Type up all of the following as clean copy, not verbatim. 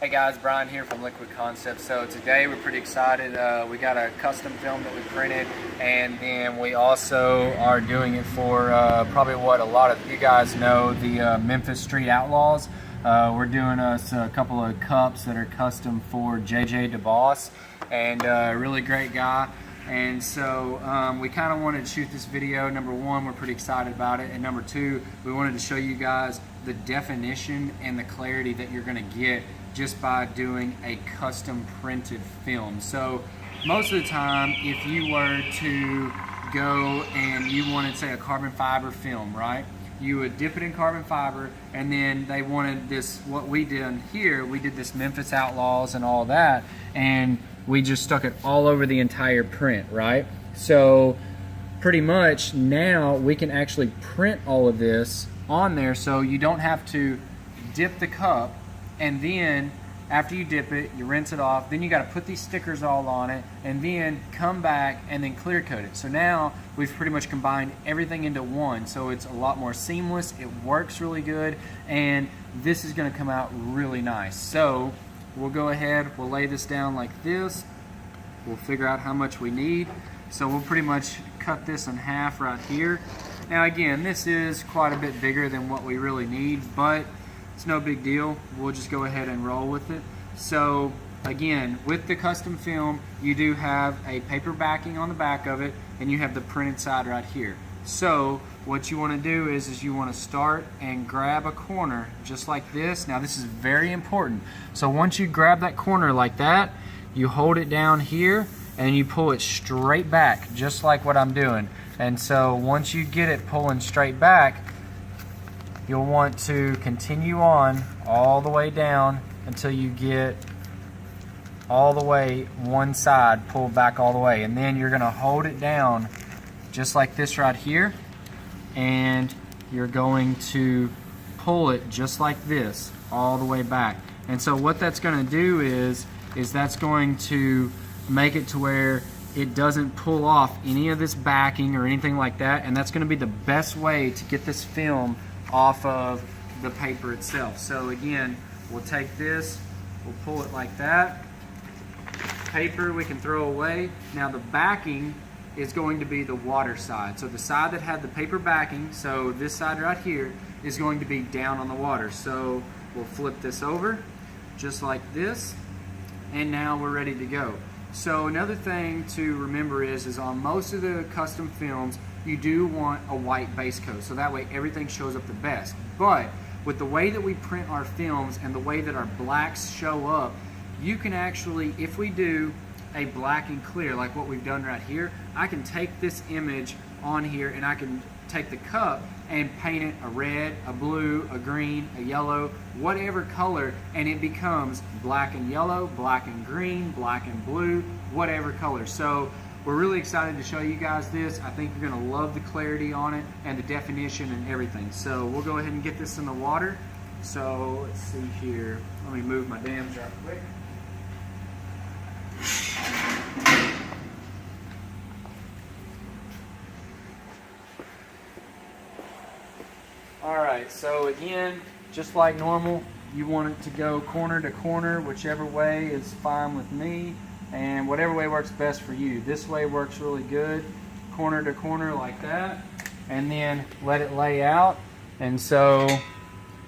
Hey guys, Brian here from Liquid Concepts. So today we're pretty excited. We got a custom film that we printed, and then we also are doing it for probably what a lot of you guys know, the Memphis Street Outlaws. We're doing us a couple of cups that are custom for JJ DeBoss, and a really great guy. And so we kind of wanted to shoot this video. Number one, we're pretty excited about it, and number two, we wanted to show you guys the definition and the clarity that you're going to get just by doing a custom printed film. So most of the time, if you were to go and you wanted, say, a carbon fiber film, right? You would dip it in carbon fiber, and then they wanted this, what we did here, we did this Memphis Outlaws and all that, and we just stuck it all over the entire print, right? So pretty much now we can actually print all of this on there, so you don't have to dip the cup, and then after you dip it, you rinse it off, then you got to put these stickers all on it, and then come back and then clear coat it. So now we've pretty much combined everything into one, so it's a lot more seamless, it works really good, and this is going to come out really nice. So we'll go ahead, we'll lay this down like this, we'll figure out how much we need. So we'll pretty much cut this in half right here. Now again, this is quite a bit bigger than what we really need, but it's no big deal. We'll just go ahead and roll with it. So again, with the custom film, you do have a paper backing on the back of it, and you have the printed side right here. So what you want to do is you want to start and grab a corner just like this. Now this is very important. So once you grab that corner like that, you hold it down here and you pull it straight back, just like what I'm doing. And so once you get it pulling straight back, you'll want to continue on all the way down until you get all the way one side pulled back all the way, and then you're going to hold it down just like this right here, and you're going to pull it just like this all the way back. And so what that's going to do is that's going to make it to where it doesn't pull off any of this backing or anything like that, and that's going to be the best way to get this film off of the paper itself. So again, we'll take this, we'll pull it like that. Paper we can throw away. Now the backing is going to be the water side. So the side that had the paper backing, so this side right here, is going to be down on the water. So we'll flip this over just like this, and now we're ready to go. So another thing to remember is on most of the custom films, you do want a white base coat, so that way everything shows up the best. But with the way that we print our films and the way that our blacks show up, you can actually, if we do a black and clear like what we've done right here, I can take this image on here and I can take the cup and paint it a red, a blue, a green, a yellow, whatever color, and it becomes black and yellow, black and green, black and blue, whatever color. So we're really excited to show you guys this. I think you're going to love the clarity on it and the definition and everything. So we'll go ahead and get this in the water. So let's see here. Let me move my dams right quick. Alright, so again, just like normal, you want it to go corner to corner, whichever way is fine with me, and whatever way works best for you. This way works really good, corner to corner like that, and then let it lay out. And so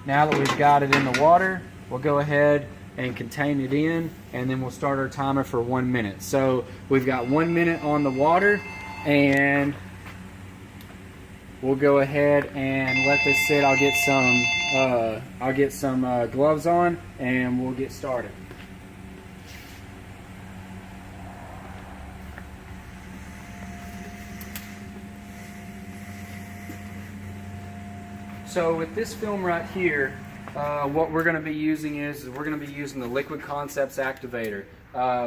now that we've got it in the water, we'll go ahead and contain it in, and then we'll start our timer for 1 minute. So we've got 1 minute on the water, and we'll go ahead and let this sit. I'll get some gloves on, and we'll get started. So with this film right here, what we're going to be using is we're going to be using the Liquid Concepts Activator.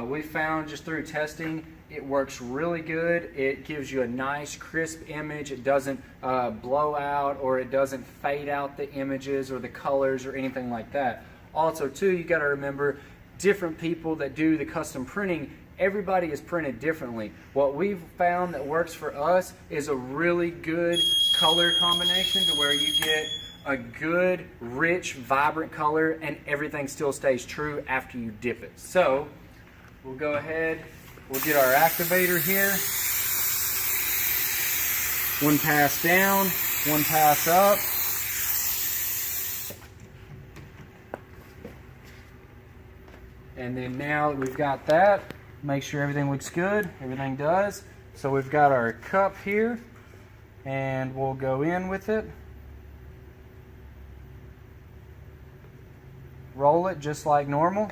We found just through testing, it works really good. It gives you a nice crisp image. It doesn't blow out, or it doesn't fade out the images or the colors or anything like that. Also too, you got to remember, different people that do the custom printing, everybody is printed differently. What we've found that works for us is a really good color combination to where you get a good, rich, vibrant color, and everything still stays true after you dip it. So we'll go ahead, we'll get our activator here. One pass down, one pass up. And then now that we've got that, make sure everything looks good. Everything does. So we've got our cup here, and we'll go in with it. Roll it just like normal.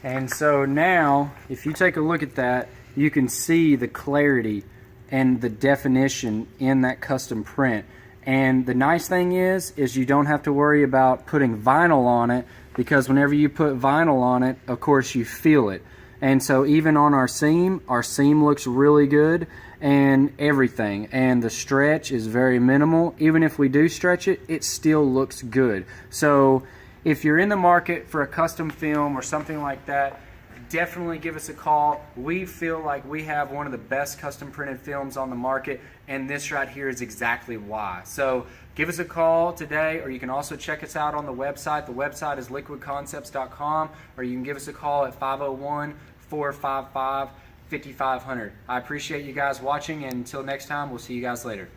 And so now, if you take a look at that, you can see the clarity and the definition in that custom print. And the nice thing is you don't have to worry about putting vinyl on it, because whenever you put vinyl on it, of course you feel it. And so even on our seam looks really good, and everything. And the stretch is very minimal. Even if we do stretch it, it still looks good. So if you're in the market for a custom film or something like that, definitely give us a call. We feel like we have one of the best custom printed films on the market, and this right here is exactly why. So give us a call today, or you can also check us out on the website. The website is liquidconcepts.com, or you can give us a call at 501-455-5500. I appreciate you guys watching, and until next time, we'll see you guys later.